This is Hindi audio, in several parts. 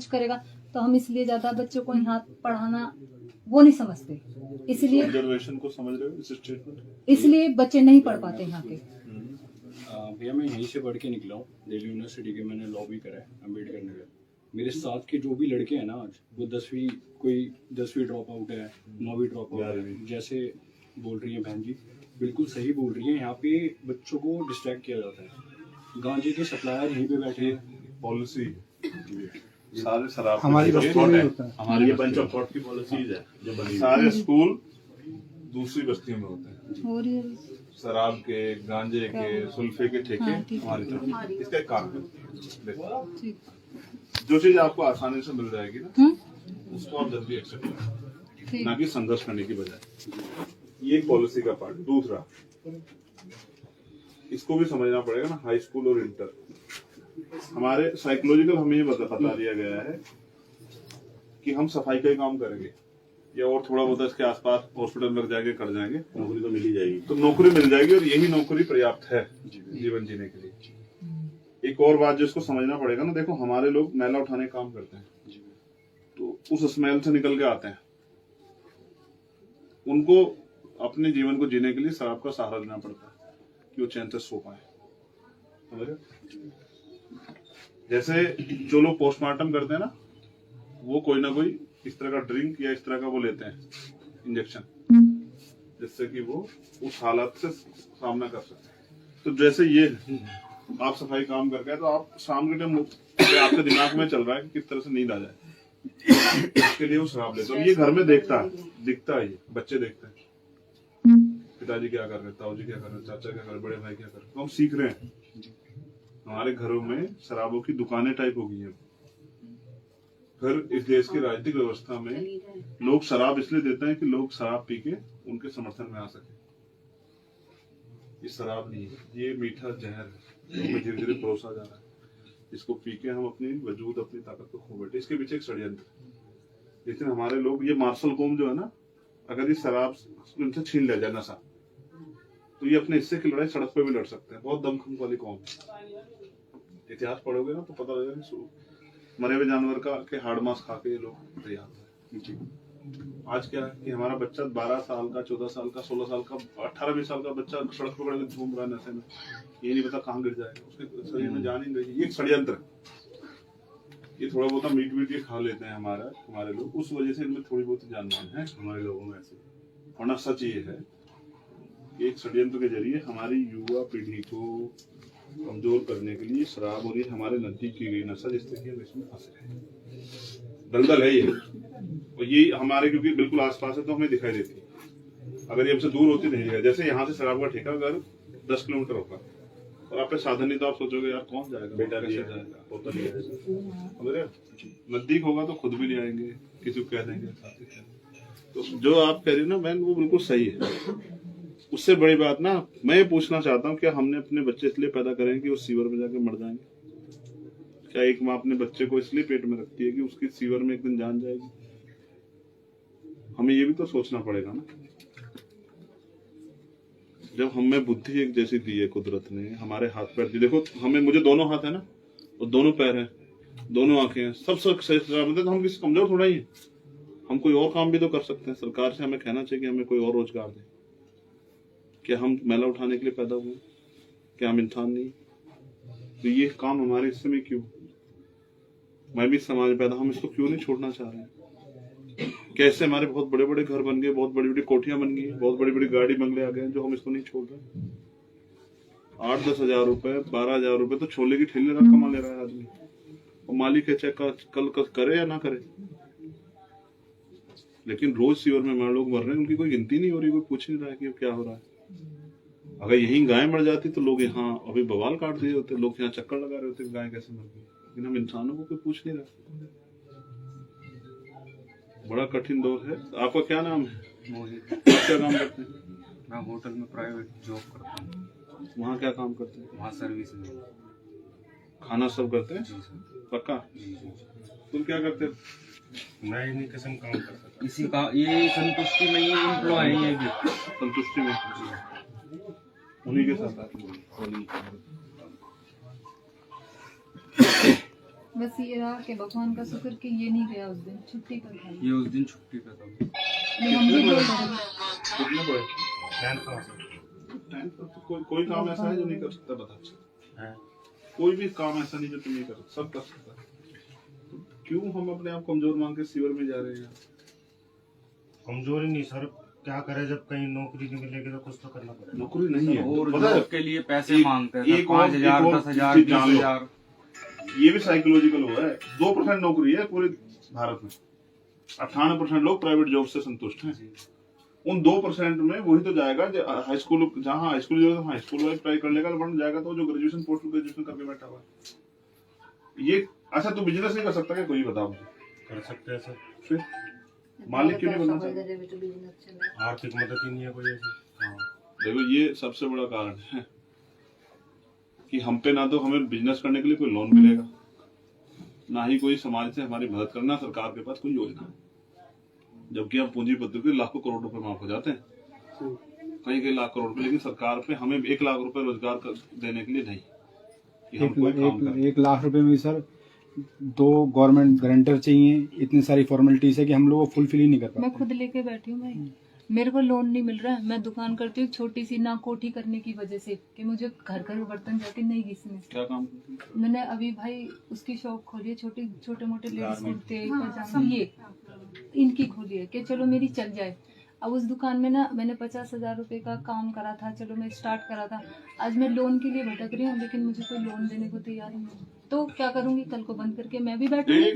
कुछ करेगा, तो हम इसलिए ज्यादा बच्चों को यहाँ पढ़ाना वो नहीं समझते, इसलिए जनरेशन को समझ रहे हो इस स्टेटमेंट, इसलिए बच्चे नहीं पढ़ पाते यहाँ के। भैया मैं यहीं से पढ़ के निकला हूँ, दिल्ली यूनिवर्सिटी के, मैंने लॉ भी करा है अम्बेडकर नगर। मेरे साथ के जो भी लड़के हैं ना आज, वो 10वीं कोई 10वीं ड्रॉप आउट है, 9वीं ड्रॉप आउट है, जैसे बोल रही है बहन जी, बिल्कुल सही बोल रही है। यहाँ पे बच्चों को डिस्ट्रैक्ट किया जाता है, गांजे के सप्लायर यहीं पे बैठे हैं। पॉलिसी सारे शराब हमारी बस्ती में होता है, हमारी ये बंच ऑफ थॉट की पॉलिसीज है जो बनी। सारे स्कूल दूसरी बस्तियों में होते हैं, हो रही है शराब के, गांजे के, सुल्फे के ठेके हाँ, ठीक है। हमारी तरफ। इसका एक काम है, देखो ठीक। जो चीज आपको आसानी से मिल जाएगी ना, उसको आप जल्दी एक्सेप्ट करें, ठीक। ना कि संघर्ष करने की बजाय। ये एक पॉलिसी का पार्ट। दूसरा, इसको भी समझना पड़ेगा ना, हाई स्कूल और इंटर, हमारे साइकोलॉजिकल हमें ये बता दिया गया है कि हम सफाई का ही काम करेंगे या और थोड़ा बहुत इसके आसपास हॉस्पिटल लग जाएंगे, कर जाएंगे, नौकरी तो मिल ही जाएगी, तो नौकरी मिल जाएगी, और यही नौकरी पर्याप्त है जीवन जीने के लिए। एक और बात जो इसको समझना पड़ेगा ना, देखो हमारे लोग मैला उठाने का काम करते हैं, तो उस स्मेल से निकल के आते हैं, उनको अपने जीवन को जीने के लिए शराब का सहारा लेना पड़ता है कि वो चैन से सो पाए। समझ रहे? जैसे जो लोग पोस्टमार्टम करते हैं ना, वो कोई ना कोई इस तरह का ड्रिंक या इस तरह का वो लेते हैं इंजेक्शन, जिससे कि वो उस हालत से सामना कर सके। तो जैसे ये आप सफाई काम करके, तो आप शाम के टाइम आपके दिमाग में चल रहा है कि किस तरह से नींद आ जाए, इसके लिए वो शराब लेते हैं। ये घर में दिखता है, ये बच्चे देखते हैं, पिताजी क्या कर रहे हैं, ताऊ जी क्या कर रहे हैं, चाचा क्या कर रहे हैं, बड़े भाई क्या कर रहे हैं, तो हम सीख रहे हैं। हमारे घरों में शराबों की दुकानें टाइप हो गई है। फिर इस देश की राजनीतिक व्यवस्था में लोग शराब इसलिए देते हैं कि लोग शराब पी के उनके समर्थन में आ सके। ये शराब नहीं है, ये मीठा जहर है, हमें धीरे धीरे परोसा जा रहा है, इसको पी के हम अपनी वजूद, अपनी ताकत को खो बैठे। इसके पीछे एक षड्यंत्र है। लेकिन हमारे लोग, ये मार्शल कौम जो है ना, अगर ये शराब उनसे छीन लिया जाए नशा, तो ये अपने हिस्से की लड़ाई सड़क पे भी लड़ सकते हैं। बहुत दमखम वाली कौम है। इतिहास पढ़ोगे ना तो पता लगेगा कि मरे हुए जानवर का के हाड़ मांस खा के ये लोग तैयार है। आज क्या है कि हमारा बच्चा 12 साल का, 14 साल का, 16 साल का, 18-20 साल का बच्चा सड़क पर खड़े घूम रहा है नशे में, ये नहीं पता कहाँ गिर जाएगा, उसके शरीर में जान ही नहीं। ये एक षड्यंत्र है। ये थोड़ा बहुत मीट ये खा लेते हैं हमारे लोग, उस वजह से इनमें थोड़ी बहुत जानमान है हमारे लोगों में ऐसे। होना सच ये है कि एक षड्यंत्र के जरिए हमारी युवा पीढ़ी को कमजोर करने के लिए शराब और ये हमारे नजदीक की गई नशा, जिससे कि हम इसमें फंसे हैं। दलदल है ये, और ये हमारे क्योंकि बिल्कुल आसपास है तो हमें दिखाई देती है। अगर ये हमसे दूर होती नहीं है, जैसे यहाँ से शराब का ठेका अगर 10 किलोमीटर होगा और आप पे साधन नहीं, तो आप सोचोगे यार कौन जाएगा, बेटा कैसे जाएगा, होता नहीं है। नजदीक होगा तो खुद भी नहीं आएंगे, किसी को कह देंगे। तो जो आप कह रही हो ना बहन, वो बिल्कुल सही है। उससे बड़ी बात ना, मैं ये पूछना चाहता हूँ, क्या हमने अपने बच्चे इसलिए पैदा करें कि वो सीवर में जाके मर जाएंगे? क्या एक माँ अपने बच्चे को इसलिए पेट में रखती है कि उसकी सीवर में एक दिन जान जाएगी? हमें ये भी तो सोचना पड़ेगा ना। जब हमें बुद्धि एक जैसी दी है कुदरत ने, हमारे हाथ पैर दी, देखो मुझे दोनों हाथ है ना, और दोनों पैर हैं, दोनों आंखें हैं, सब सही तो हम किसी कमजोर थोड़ा ही है। हम कोई और काम भी तो कर सकते हैं। सरकार से हमें कहना चाहिए कि हमें कोई और रोजगार दे। क्या हम मैला उठाने के लिए पैदा हुए? क्या हम इंसान नहीं? तो ये काम हमारे हिस्से में क्यों? मैं भी समाज में पैदा, हम इसको क्यों नहीं छोड़ना चाह रहे हैं? कैसे हमारे बहुत बड़े बड़े घर बन गए, बहुत बड़ी बड़ी कोठियां बन गई, बहुत बड़ी बड़ी गाड़ी बंगले आ गए, जो हम इसको नहीं छोड़ रहे। 8-10 हजार रुपए, 12 हजार रुपए तो छोले की ठेले रख कमा ले रहा है आदमी, और मालिक है चाहे कल करे या ना करे। लेकिन रोज सीवर में लोग मर रहे हैं, उनकी कोई गिनती नहीं हो रही, कोई पूछ नहीं रहा है कि क्या हो रहा है। अगर यही गाय मर जाती तो लोग यहाँ अभी बवाल काट दिए होते, लोग यहाँ चक्कर लगा रहे होते गाय कैसे मर गई। लेकिन हम इंसानों को कोई पूछ नहीं रहा। बड़ा कठिन दौर है। आपका क्या नाम है? मोहित। आप क्या काम करते हैं? मैं होटल में प्राइवेट जॉब करता हूँ। वहाँ क्या काम करते हैं? वहाँ सर्विस में खाना सब करते हैं? जी सर। पक्का? जी। तुम क्या करते हो? मैं इन्हीं किस्म काम करता था। इसी का ये संतुष्टि में ही एम्प्लॉय है ये भी। संतुष्टि में उन्हीं के साथ बस ये रहा कि भगवान का शुक्र कि ये नहीं गया उस दिन, छुट्टी कर खाई। ये उस दिन छुट्टी पे था। नहीं, हम भी बोल रहे हैं। कितने को है? 10 कहाँ से? 10 पर तो कोई काम ऐसा है जो नहीं कर सकता, बता। है। कोई भी काम ऐसा नहीं जो तुम नहीं कर सकते, सब कर सकता है। तो क्यों हम अपने आप कमजोर मान के सीवर में जा रहे हैं? कमजोरी नहीं सर, क्या करे जब कहीं नौकरी नहीं मिलेगी तो कुछ तो करना पड़ेगा। नौकरी नहीं है और पता है, जॉब के लिए पैसे एक- मांगते हैं एक और- 5,000, एक और 10,000, चीज जान लो। 20,000। ये भी साइकोलॉजिकल हुआ है। 2% नौकरी है पूरे भारत में, 98% लोग प्राइवेट जॉब से संतुष्ट हैं। उन 2% में वही तो जाएगा जो हाई स्कूल, जहाँ high school high school wise try कर लेगा, बन जाएगा तो जो ग्रेजुएशन पोस्ट ग्रेजुएशन करके बैठा हुआ है। ये अच्छा, तू बिजनेस नहीं कर सकता क्या? कोई बता मुझे। कर सकते हैं सर, फिर मालिक क्यों नहीं बनना चाहता? आर्थिक मदद ही नहीं है कोई ऐसी। हाँ, देखो ये सबसे बड़ा कारण है कि हम पे ना तो हमें बिजनेस करने के लिए कोई लोन मिलेगा, ना ही कोई समाज से हमारी मदद करना, सरकार के पास कोई योजना है। जबकि हम पूंजीपतियों के लाखों करोड़ रुपए माफ हो जाते हैं, कई लाख करोड़ रुपए, लेकिन सरकार पे हमें 1 लाख रुपए रोजगार देने के लिए नहीं कि हम कोई काम करें। 1 लाख रुपए में सर 2 गवर्नमेंट गारंटर चाहिए, इतनी सारी फॉर्मेलिटीज है कि हम लोग वो फुलफिल ही नहीं कर मैं पाते। खुद लेके बैठी हूँ भाई, मेरे को लोन नहीं मिल रहा है। मैं दुकान करती हूँ छोटी सी, ना कोठी करने की वजह से कि मुझे घर घर बर्तन जाके नहीं घिसने। क्या काम करती है? मैंने अभी भाई उसकी शॉप खोली है, छोटे मोटे लेडीज कुर्ते पजामे ये इनकी खोली है कि चलो मेरी चल जाए। अब उस दुकान में ना मैंने 50,000 रुपए का काम करा था, चलो मैं स्टार्ट करा था। आज मैं लोन के लिए भटक रही हूँ, लेकिन मुझे कोई लोन देने को तैयार नहीं है। तो क्या करूंगी? कल को बंद करके मैं भी बैठूंगी।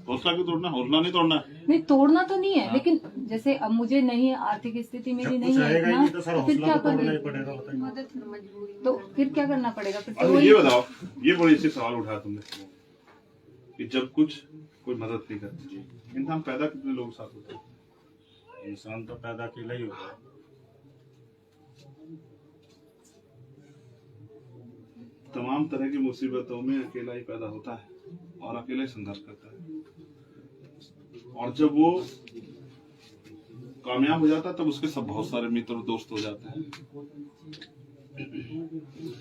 हौसला क्यों तोड़ना? हौसला नहीं तोड़ना है। नहीं, तोड़ना तो नहीं है, लेकिन जैसे अब मुझे नहीं, आर्थिक स्थिति मेरी जब नहीं कुछ है रहेगा ही इतना, नहीं तो सर तो फिर हौसला क्या तो तोड़ना ही करूँ? पड़ेगा, बताइए। तो फिर क्या करना पड़ेगा? फिर तो अच्छा वही ये बताओ, ये बड़ी अच्छी सवाल उठाया तुमने कि जब कुछ कोई मदद नहीं करती, इंसान पैदा कितने लोग साथ होते हैं? इंसान तो पैदा अकेला ही होता है। तमाम तरह की मुसीबतों में अकेला ही पैदा होता है और अकेला ही संघर्ष करता है। और जब वो कामयाब हो जाता है तब उसके सब बहुत सारे मित्र और दोस्त हो जाते हैं।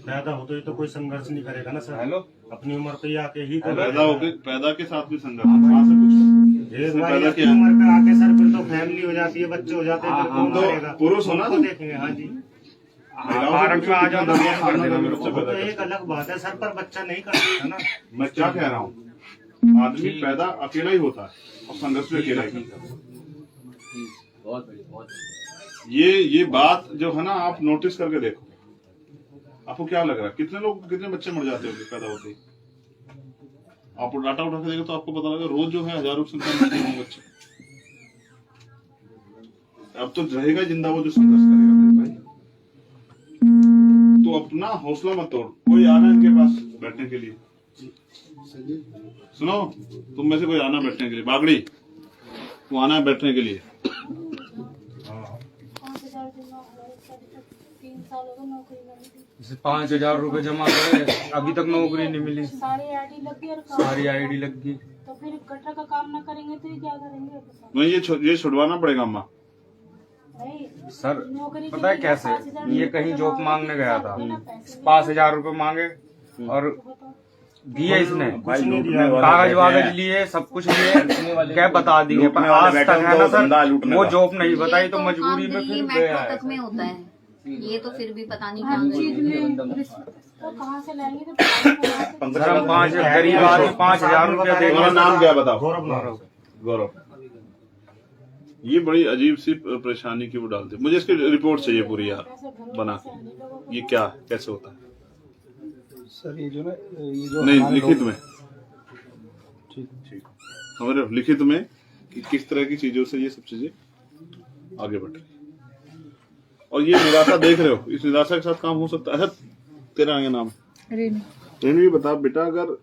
पैदा होते ही तो कोई संघर्ष नहीं करेगा ना सर। हेलो, अपनी उम्र पे ही आके ही तो पैदा के साथ भी संघर्ष, कहाँ से पूछो? एक बार पैदा अपनी किया उम्र पे आके सर फिर तो फैमिली हो जाती है, बच्चे हो जाते हैं, फिर कौन तो करेगा? पुरुष हो ना तो तुम? देखेंगे। हाँ जी, पार्क में आ जाओ ना, वो तो एक अलग बात है सर, पर बच्चा नहीं कर सकता ना। मैं क्या कह रहा हूँ, आदमी पैदा अकेला ही होता है और संघर्ष भी अकेला ही करता है। ये बात जो है ना, आप नोटिस करके देखो, आपको क्या लग रहा है कितने बच्चे मर जाते होंगे पैदा होते ही? आप डाटा उठा के देखो तो आपको पता लगा रोज जो है हजारों की संख्या में मरते हैं बच्चे। अब तो रहेगा जिंदा वो जो संघर्ष करेगा मेरे भाई। तो अपना हौसला मत तोड़। कोई आना इनके पास बैठने के लिए, सुनो, तुम में से कोई आना बैठने के लिए, बागड़ी तू आना है बैठने के लिए। 5,000 रुपए जमा करे, अभी तक नौकरी नहीं मिली। सारी आईडी लग गई और सारी आईडी लग गई। तो फिर गटर का काम ना करेंगे तो ये क्या करेंगे? नहीं ये छुड़वाना पड़ेगा अम्मा। नहीं, सर नौकरी पता है के लिए कैसे, 5,000 ये कहीं रुपए जॉब जमा मांगने गया था, देना पैसे 5,000 रुपए मांगे और दिए इसने, कुछ नहीं दिया। कागज वागज लिए, सब कुछ लिए, क्या बता दिए, पर आज तक है ना सर वो जॉब नहीं बताई, तो मजबूरी में फिर गया है। तक में होता है ये, तो फिर भी पता नहीं हर कहाँ चीज गए। में तो कहाँ से लाएंगे? तो पैसे कहाँ से? सर हम 5 गरीब आदमी 5,000 रुपया तुम्हारा देंगे। नाम क्या है बताओ? गौरव। गौरव। ये बड़ी अजीब सी परेशानी की वो डालते हैं। मुझे इसकी रिपोर्ट चाहिए पूरी यार बना के। ये क्या है, कैसे होता है? सर ये जो ना, ये जो नहीं, हमारे लिखित लोग- में, ठीक हमारे लिखित में कि किस तरह की चीजों से ये सब चीजें आगे बढ़ रही है। और ये निराशा देख रहे हो, इस निराशा के साथ काम हो सकता है? अच्छा तेरा आगे नाम रेनू। रेनू, ये बता बेटा, अगर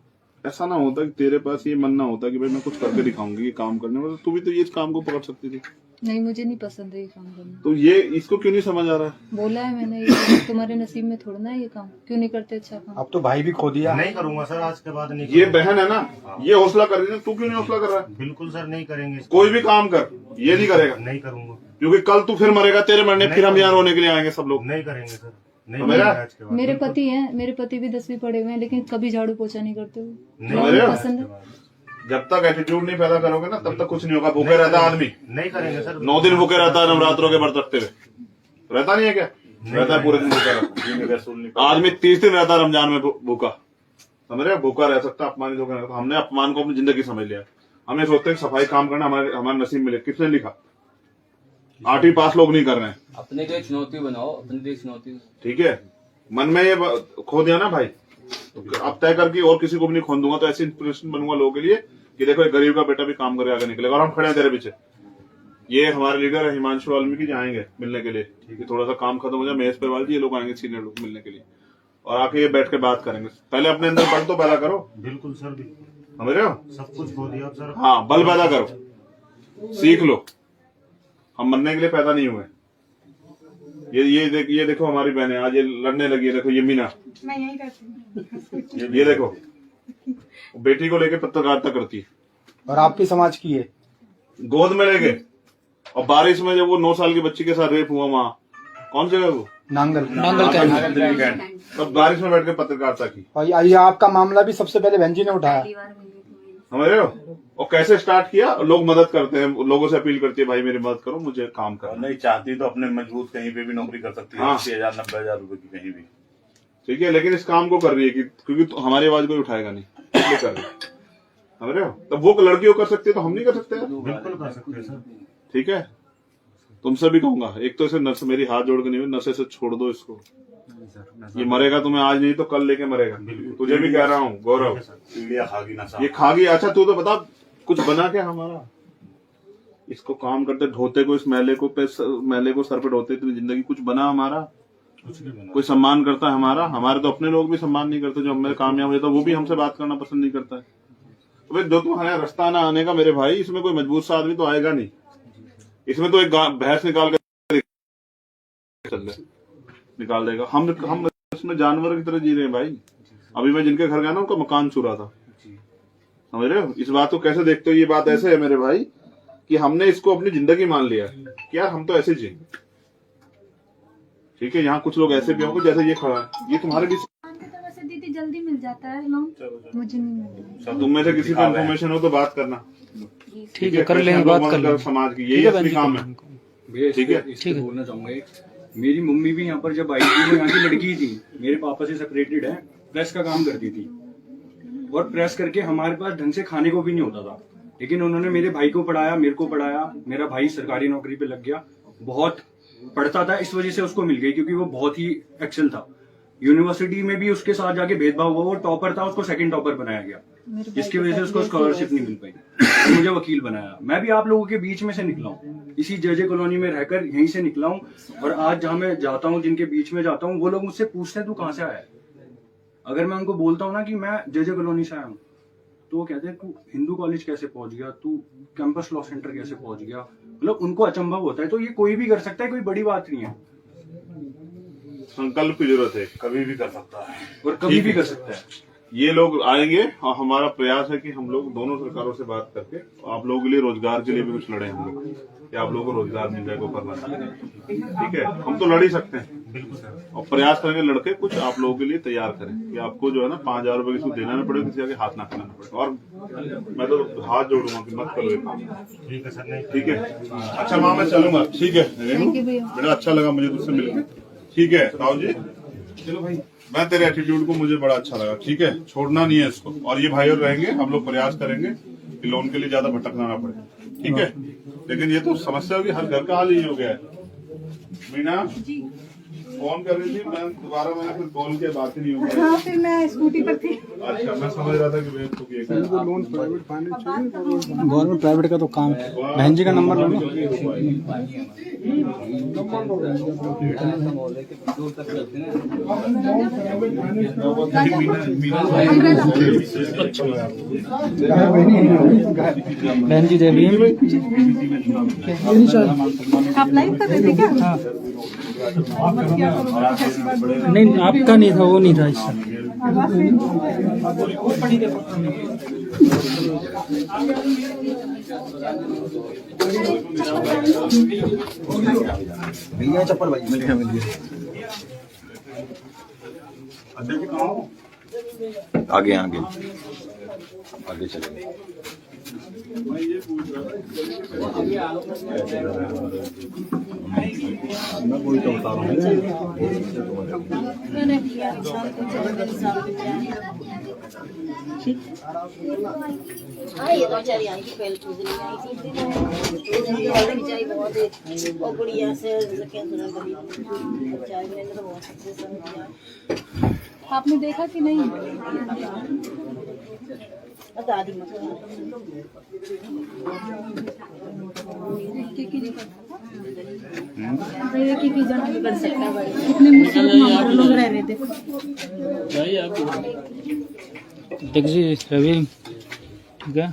ऐसा ना होता कि तेरे पास ये मन ना होता कि भाई मैं कुछ करके दिखाऊंगी ये काम करने में, तो तू भी तो ये काम को पकड़ सकती थी। नहीं, मुझे नहीं पसंद है ये काम करना। तो ये इसको क्यों नहीं समझ आ रहा है? बोला है मैंने, ये तुम्हारे नसीब में थोड़ा ना है ये काम, क्यों नहीं करते अच्छा काम? अब तो भाई भी खो दिया। नहीं करूंगा सर, आज के बाद नहीं ये करूंगा। बहन है ना, ये हौसला कर रही है, तू क्यों नहीं हौसला कर रहा है? बिल्कुल सर, नहीं करेंगे। कोई भी काम कर, ये नहीं करेगा, नहीं करूंगा, क्योंकि कल तू फिर मरेगा, तेरे मरने फिर हम यहाँ रोने के लिए आएंगे सब लोग। नहीं करेंगे सर। नहीं तो मेरा- मिलेगा आज के बाद। मेरे पति हैं, मेरे पति भी 10वीं पढ़े हुए हैं, लेकिन कभी झाड़ू पोछा नहीं करते हुए। नहीं मेरे- मिलेगा पसंद है। आज के बाद। जब तक एटीट्यूड नहीं पैदा करोगे ना तब तक कुछ नहीं होगा। भूखे रहता है आदमी, नहीं करेंगे सर। 9 दिन भूखे रहता है नवरात्रों के व्रत रखते हुए, रहता नहीं है क्या? रहता है पूरे दिन भूखा। आदमी 30 दिन रहता है रमजान में भूखा, समझ रहे हो? भूखा रह सकता, अपमानित होकर रहता। हमने अपमान को अपनी जिंदगी समझ लिया। हमें सोचते हैं कि सफाई काम करना हमारे नसीब में, किसने लिखा? 8वीं पास लोग नहीं कर रहे हैं। अपने लिए चुनौती बनाओ, अपने लिए चुनौती। ठीक है, मन में ये खो दिया ना भाई, तो अब तय करके और किसी को भी नहीं खोन दूंगा। तो ऐसी इंस्पिरेशन बनूंगा लोगों के लिए कि देखो एक गरीब का बेटा भी काम करे, आगे निकलेगा। और हम खड़े हैं तेरे पीछे। ये हमारे लीडर है हिमांशु वाल्मीकि जी, आएंगे मिलने के लिए। ठीक है, थोड़ा सा काम खत्म हो जाए, महेश परवाल जी, ये लोग आएंगे सीनियर लोग मिलने के लिए, और आके ये बैठ के बात करेंगे। पहले अपने अंदर बल तो पैदा करो। बिल्कुल सर, समझ रहे हो? सब कुछ खो दिया सर। हाँ, बल पैदा करो, सीख लो। हम मरने के लिए पैदा नहीं हुए। ये देखो हमारी बहनें आज ये लड़ने लगी है। देखो ये मीना, मैं यही करती हूँ। ये देखो बेटी को लेके पत्रकारिता करती है, और आपके समाज की है, गोद में लेके। और बारिश में जब वो 9 साल की बच्ची के साथ रेप हुआ, वहां कौन जगह वो नांगल। तब बारिश में बैठ के पत्रकारिता की। और ये आपका मामला भी सबसे पहले बहन जी ने उठाया, पहली बार मिली थी मेरी। समझ रहे हो? और कैसे स्टार्ट किया? लोग मदद करते हैं, लोगों से अपील करती है, भाई मेरी मदद करो, मुझे काम करना। नहीं चाहती तो अपने मजबूत कहीं पे भी नौकरी कर सकती है, हाँ। 80,000 90,000 रुपए की कहीं भी। ठीक है, लेकिन इस काम को कर रही है क्योंकि तो हमारी आवाज कोई उठाएगा नहीं, इसलिए कर रही है। समझ रहे हो? तब वो लड़कियों कर सकती है तो हम नहीं कर सकते यार? बिल्कुल कर सकते हैं सर। ठीक है, तुमसे भी कहूंगा, एक तो इसे नशे, मेरी हाथ जोड़ के नहीं, नशे से छोड़ दो इसको। ये मरेगा तुम्हें आज नहीं तो कल लेके मरेगा। तुझे भी कह रहा हूँ गौरव, पीड़िया खागी ना ये खागी। अच्छा तू तो बता, कुछ बना क्या हमारा? इसको काम करते ढोते को, इस मैले को सर पे ढोते, इतनी जिंदगी कुछ बना हमारा? कुछ नहीं बना। कोई सम्मान करता है हमारा? हमारे तो अपने लोग भी सम्मान नहीं करते। जो हमें कामयाब हो जाता है वो भी हमसे बात करना पसंद नहीं करता है। तो भाई जो तुम्हारा रास्ता ना आने का मेरे भाई, इसमें कोई मजबूत सा आदमी तो आएगा नहीं। इसमें तो एक भैंस निकाल कर निकाल देगा। हम इसमें जानवर की तरह जी रहे हैं भाई। अभी मैं जिनके घर गया ना उनका मकान छू रहा था, समझ रहे हो? इस बात को कैसे देखते हो? ये बात ऐसे है मेरे भाई कि हमने इसको अपनी जिंदगी मान लिया कि यार हम तो ऐसे जिए। ठीक है, यहाँ कुछ लोग ऐसे भी होंगे जैसे ये खड़ा है, ये तुम्हारे बीच। तो वैसे दीदी जल्दी मिल जाता है लोन, मुझे नहीं मिल रहा। तुम में से किसी को इन्फॉर्मेशन हो तो बात करना। ठीक है, कर लेंगे, बात कर लेंगे। समाज की यही असली काम है। ठीक है, ठीक है। बोलना चाहूंगा एक, मेरी मम्मी भी यहाँ पर जब आई थी, वो यहाँ की लड़की थी, मेरे पापा से सेपरेटेड है, प्रेस का काम करती थी, और प्रेस करके हमारे पास ढंग से खाने को भी नहीं होता था। लेकिन उन्होंने मेरे भाई को पढ़ाया, मेरे को पढ़ाया। मेरा भाई सरकारी नौकरी पे लग गया, बहुत पढ़ता था, इस वजह से उसको मिल गई, क्योंकि वो बहुत ही एक्सेल था। यूनिवर्सिटी में भी उसके साथ जाके भेदभाव हुआ, वो टॉपर था, उसको सेकंड टॉपर बनाया गया, जिसकी वजह से उसको स्कॉलरशिप नहीं मिल पाई। तो मुझे वकील बनाया। मैं भी आप लोगों के बीच में से निकला हूँ, इसी जेजे कॉलोनी में रहकर यहीं से निकला हूँ। और आज जहाँ मैं जाता हूँ, जिनके बीच में जाता हूँ, वो लोग मुझसे पूछते हैं तू कहाँ से आया है। अगर मैं उनको बोलता हूँ ना कि मैं जेजे कॉलोनी से आया हूँ, तो वो कहते हैं तू हिंदू कॉलेज कैसे पहुंच गया, तू कैंपस लॉ सेंटर कैसे पहुंच गया। मतलब उनको अचंभव होता है। तो ये कोई भी कर सकता है, कोई बड़ी बात नहीं है। संकल्प की जरूरत है, कभी भी कर सकता है और कभी भी कर सकता है। ये लोग आएंगे और हमारा प्रयास है कि हम लोग दोनों सरकारों से बात करके आप लोगों के लिए रोजगार के लिए भी कुछ लड़े हम लोग, कि आप लोगों को रोजगार मिल जाए, को करना चाहिए। ठीक है, हम तो लड़ ही सकते हैं और प्रयास करेंगे लड़के कुछ आप लोगों के लिए तैयार करें कि आपको जो है ना 5,000 रुपए किसी को देना ना पड़े, किसी आगे हाथ ना करना पड़े। और मैं तो हाथ जोड़ूंगा कि मत करो ये काम। ठीक है सर। नहीं ठीक है, अच्छा माँ मैं चलूंगा। ठीक है रेनू, बड़ा अच्छा लगा मुझे तुझसे मिलकर। ठीक है राव जी, चलो भाई, मैं तेरे एटीट्यूड को मुझे बड़ा अच्छा लगा। ठीक है, छोड़ना नहीं है इसको। और ये भाई और रहेंगे, हम लोग प्रयास करेंगे कि लोन के लिए ज्यादा भटकना ना पड़े। ठीक है, लेकिन ये तो समस्या होगी, हर घर का हाल ही हो गया है। मीना फोन कर रही थी, मैं दोबारा मैंने फिर कॉल किया, बात ही नहीं हो हाँ, फिर मैं स्कूटी पर थी। अच्छा, मैं समझ रहा था कि मैं इसको किए loan private finance, government private का तो काम है। बहन जी का नंबर लो बहन जी देवी आप लाइव कर रहे थे क्या? नहीं, आपका नहीं था, वो नहीं था इससे। भैया चप्पल भाई मिल गया। अध्यक्ष जी कहाँ हो? आगे आगे आगे चलेंगे। मैं ये पूछ रहा मैं वही तो बता रहा ये दो चार आई थी पहले कुछ दिन आई थी वाले बेचारी बहुत है वो गुड़िया से क्या सुना करी चाय मैंने तो बहुत अच्छे से किया। आपने देखा कि नहीं? बता दी मत कर सकता है कितने मुसीबत में लोग रह रहे थे। देखिए रवि ठीक है।